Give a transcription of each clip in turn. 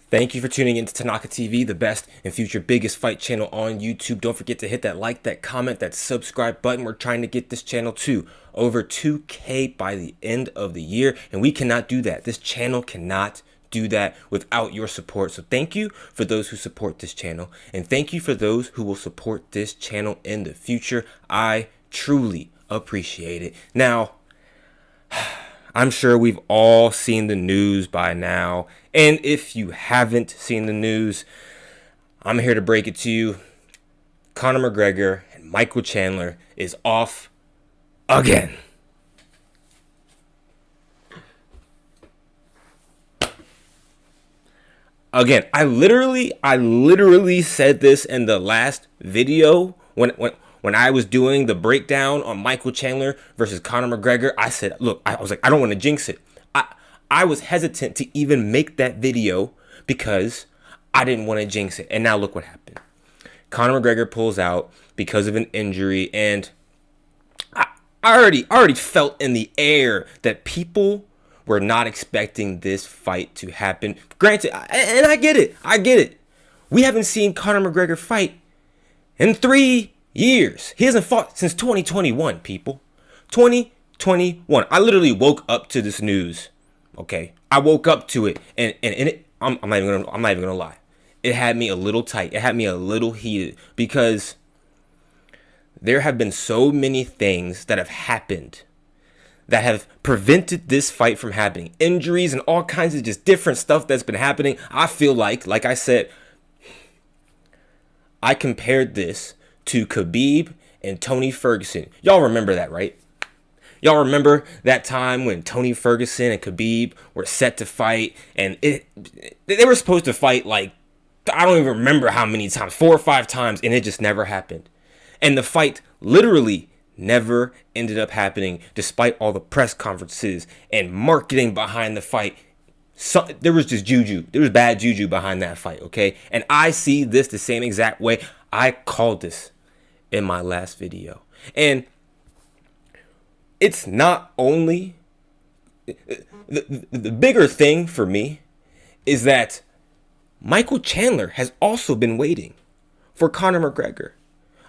Thank you for tuning into Tanaka TV, the best and future biggest fight channel on YouTube. Don't forget to hit that like, that comment, that subscribe button. We're trying to get this channel to over 2K by the end of the year, and we cannot do that. This channel cannot do that without your support. So thank you for those who support this channel, and thank you for those who will support this channel in the future. I truly appreciate it. Now, I'm sure we've all seen the news by now. And if you haven't seen the news, I'm here to break it to you. Conor McGregor and Michael Chandler is off again. Again, I literally said this in the last video when I was doing the breakdown on Michael Chandler versus Conor McGregor. I said, look, I was like, I don't want to jinx it. I was hesitant to even make that video because I didn't want to jinx it. And now look what happened. Conor McGregor pulls out because of an injury, and I already felt in the air that people were not expecting this fight to happen. Granted, and I get it. We haven't seen Conor McGregor fight in 3 years. He hasn't fought since 2021, people. 2021. I literally woke up to this news. Okay, I woke up to it, and I'm not even gonna lie. It had me a little tight. It had me a little heated because there have been so many things that have happened that have prevented this fight from happening. Injuries and all kinds of just different stuff that's been happening. I feel like I said, I compared this to Khabib and Tony Ferguson. Y'all remember that, right? Y'all remember that time when Tony Ferguson and Khabib were set to fight, and they were supposed to fight like, I don't even remember how many times, 4 or 5 times, and it just never happened. And the fight literally never ended up happening despite all the press conferences and marketing behind the fight. So, there was just juju. There was bad juju behind that fight, okay? And I see this the same exact way. I called this in my last video. And it's not only the bigger thing for me is that Michael Chandler has also been waiting for Conor McGregor.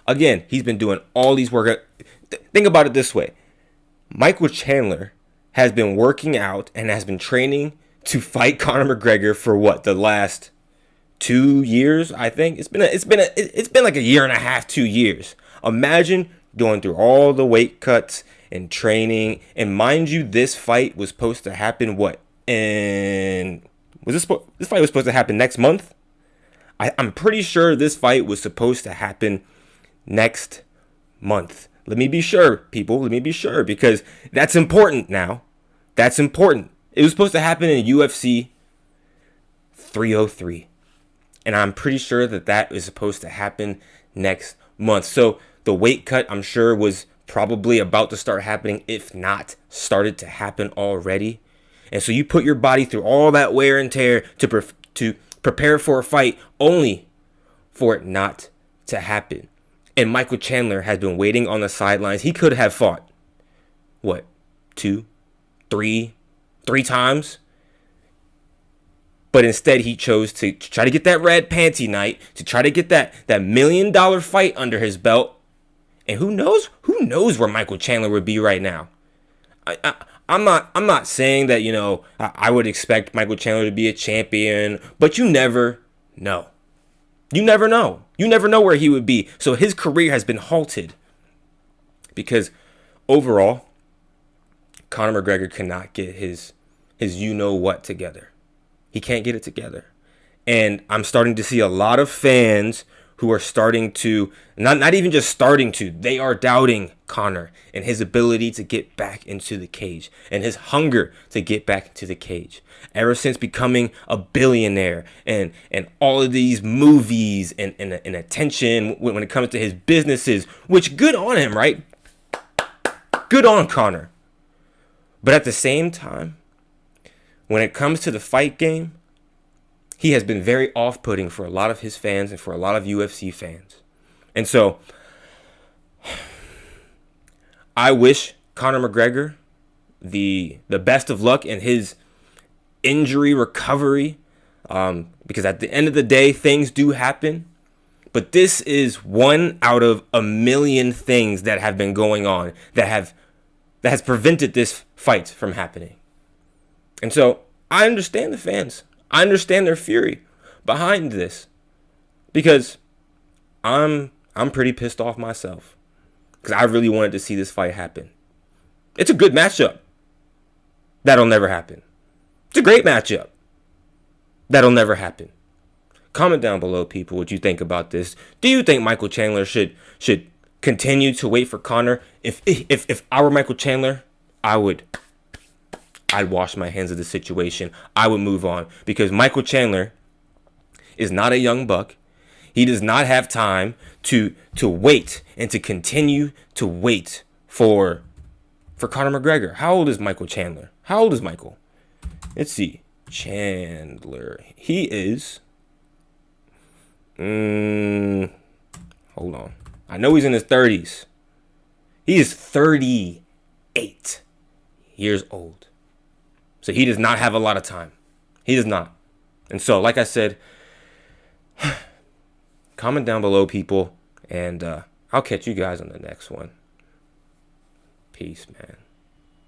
Again, he's been doing all these workouts. Think about it this way. Michael Chandler has been working out and has been training to fight Conor McGregor for what, the last 2 years, I think. It's been like a year and a half, 2 years. Imagine going through all the weight cuts and training, and mind you, this fight was supposed to happen this fight was supposed to happen next month. I'm pretty sure this fight was supposed to happen next month. Let me be sure, people. Let me be sure, because that's important now. That's important. It was supposed to happen in UFC 303. And I'm pretty sure that is supposed to happen next month. So the weight cut, I'm sure, was probably about to start happening, if not started to happen already. And so you put your body through all that wear and tear to prepare for a fight, only for it not to happen. And Michael Chandler has been waiting on the sidelines. He could have fought, what, 2, 3 times? But instead, he chose to try to get that red panty night, to try to get that $1 million fight under his belt. And who knows where Michael Chandler would be right now? I'm not saying that, I would expect Michael Chandler to be a champion, but you never know. You never know. You never know where he would be. So his career has been halted because overall, Conor McGregor cannot get his you-know-what together. He can't get it together. And I'm starting to see a lot of fans who are starting to, not even just starting to, they are doubting Conor and his ability to get back into the cage and his hunger to get back into the cage. Ever since becoming a billionaire and all of these movies and attention when it comes to his businesses, which good on him, right? Good on Conor. But at the same time, when it comes to the fight game, he has been very off-putting for a lot of his fans and for a lot of UFC fans. And so, I wish Conor McGregor the best of luck in his injury recovery. Because at the end of the day, things do happen. But this is one out of a million things that have been going on that has prevented this fight from happening. And so I understand the fans. I understand their fury behind this, because I'm pretty pissed off myself, because I really wanted to see this fight happen. It's a good matchup. That'll never happen. It's a great matchup. That'll never happen. Comment down below, people, what you think about this. Do you think Michael Chandler should continue to wait for Conor? If I were Michael Chandler, I'd wash my hands of the situation. I would move on, because Michael Chandler is not a young buck. He does not have time to wait and to continue to wait for Conor McGregor. How old is Michael Chandler? How old is Michael? Let's see. Chandler. He is... hold on. I know he's in his 30s. He is 38 years old. So he does not have a lot of time. He does not. And so, like I said, comment down below, people, and I'll catch you guys on the next one. Peace, man.